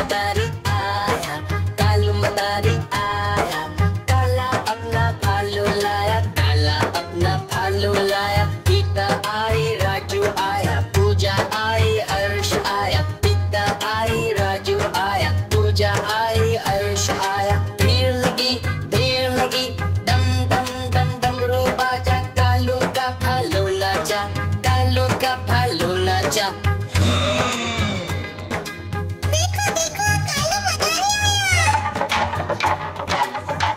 मदारी आया, कालू मदारी आया, काला अपना भालू लाया, काला अपना भालू लाया। गीता आई, राजू आया, पूजा आई, हर्ष आया। गीता आई, राजू आया, पूजा आई, हर्ष आया। भीड़ लगी, डम डम डम डमरू बाजा, कालू का भालू नाचा, कालू का भालू नाचा।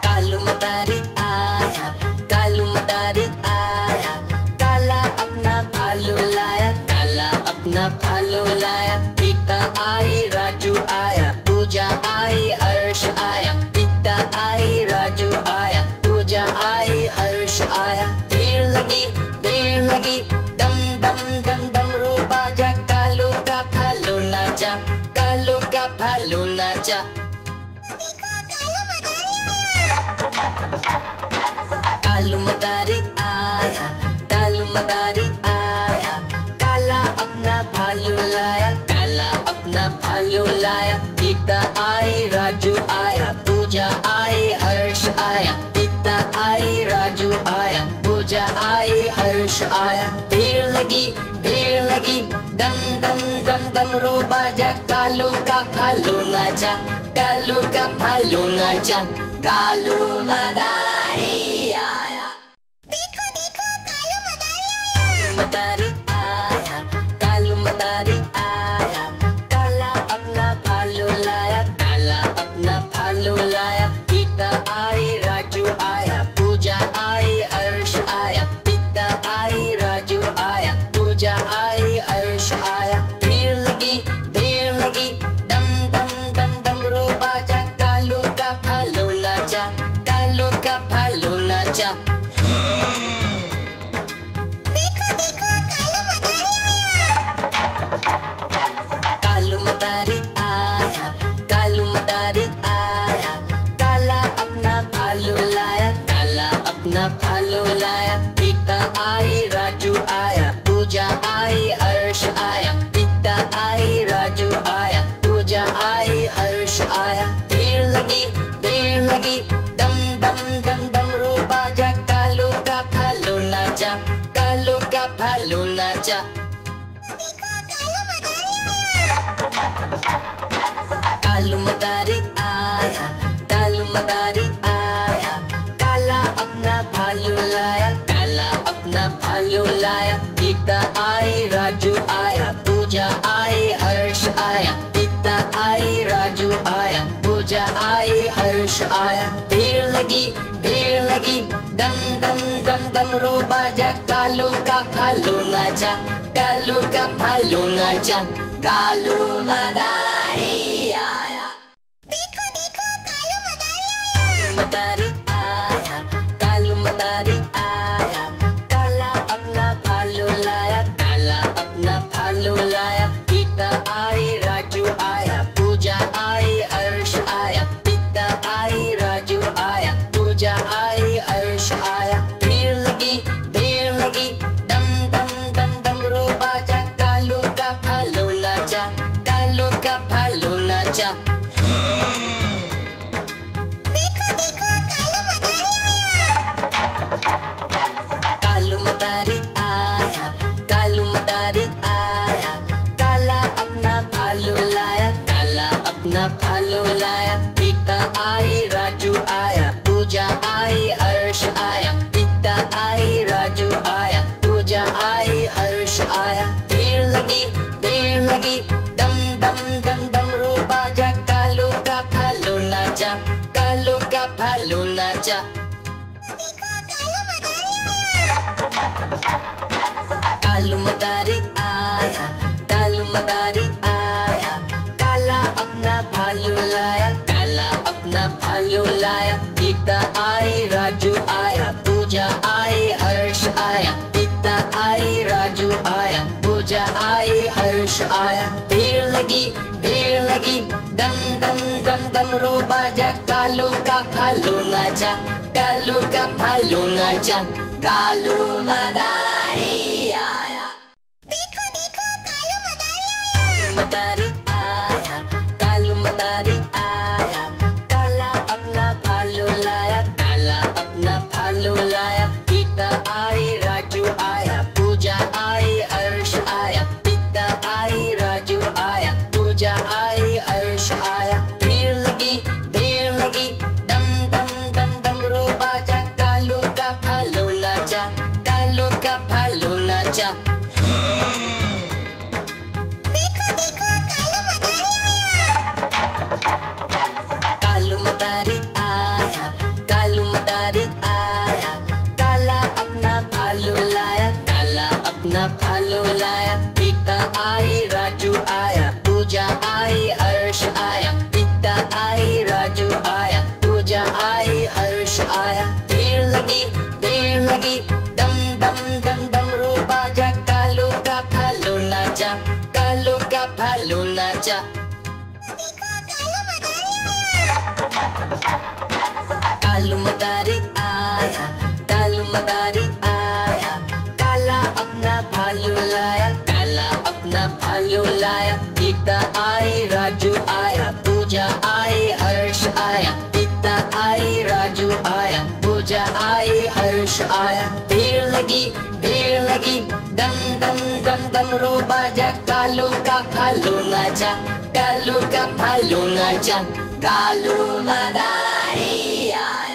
कालू मदारी आया, कालू मदारी आया, काला अपना भालू लाया, काला अपना भालू लाया। गीता आई, राजू आया, पूजा आई, हर्ष आया। गीता आई, राजू आया, पूजा आई, हर्ष आया। भीड़ लगी, डम डम डम डमरू बाजा, कालू का भालू नाचा, कालू का भालू नाचा। कालू मदारी आया, कालू मदारी आया, काला अपना भालू लाया, काला अपना भालू लाया। गीता आई, राजू आया, पूजा आई, हर्ष आया। गीता आई, राजू आया, पूजा आई, हर्ष आया। भीड़ लगी, डम डम डम डमरू बाजा, कालू का भालू नाचा, कालू का भालू नाचा। कालू मदारी आया, मदारी आया, कालू मदारी आया, काला अपना भालू लाया, काला अपना भालू लाया। गीता आई, राजू आया, पूजा आई, हर्ष आया। गीता आई, राजू आया, पूजा आई, हर्ष आया। भीड़ लगी, डम डम डम डमरू बाजा, कालू का भालू नाचा, कालू का भालू नाचा। कालू मदारी आया, कालू मदारी आया, काला अपना भालू लाया, काला अपना भालू लाया। गीता आई, राजू आया, पूजा आई, हर्ष आया। गीता आई, राजू आया, पूजा आई, हर्ष आया। भीड़ लगी, डम डम डम डमरू बाजा, कालू का भालू नाचा, कालू का भालू नाचा। कालू मदारी आया, कालू मदारी आया, काला अपना भालू लाया, काला अपना भालू लाया। गीता आई, राजू आया, पूजा आई, हर्ष आया। गीता आई, राजू आया, पूजा आई, हर्ष आया। भीड़ लगी, डम डम डम डमरू बाजा, कालू का भालू नाचा, कालू का भालू नाचा। कालू मदारी आया, मदारी आया, कालू मदारी आया, काला अपना भालू लाया, काला अपना भालू लाया। गीता आई, राजू आया, पूजा आई, हर्ष आया। गीता आई, राजू आया, पूजा आई, हर्ष आया। भीड़ लगी, डम डम डम डमरू बाजा, कालू का भालू नाचा, कालू का भालू नाचा। कालू मदारी आया, कालू मदारी आया, काला अपना भालू लाया, काला अपना भालू लाया। गीता आई, राजू आया, पूजा आई, हर्ष आया। गीता आई, राजू आया, पूजा आई, हर्ष आया। भीड़ लगी, डम डम डम डमरू बाजा, कालू का भालू नाचा, कालू का भालू नाचा। कालू मदारी आया, कालू मदारी आया, काला अपना भालू लाया, काला अपना भालू लाया। गीता आई, राजू आया, पूजा आई, हर्ष आया। गीता आई, राजू आया, पूजा आई, हर्ष आया। भीड़ लगी, डम डम डम डमरू बाजा, कालू का भालू नाचा, कालू का भालू नाचा। कालू मदारी आया, मदारी आया, कालू मदारी भालू नाचा। कालू मदारी आया, कालू मदारी आया, काला अपना भालू लाया, काला अपना भालू लाया। गीता आई, राजू आया, पूजा आई, हर्ष आया। गीता आई, राजू आया, पूजा आई, हर्ष आया। भीड़ लगी, भीड़ लगी, दम दम दम दम रो बाजा। कालू का भालू नाचा, कालू का भालू नाचा। कालू मदारी आया।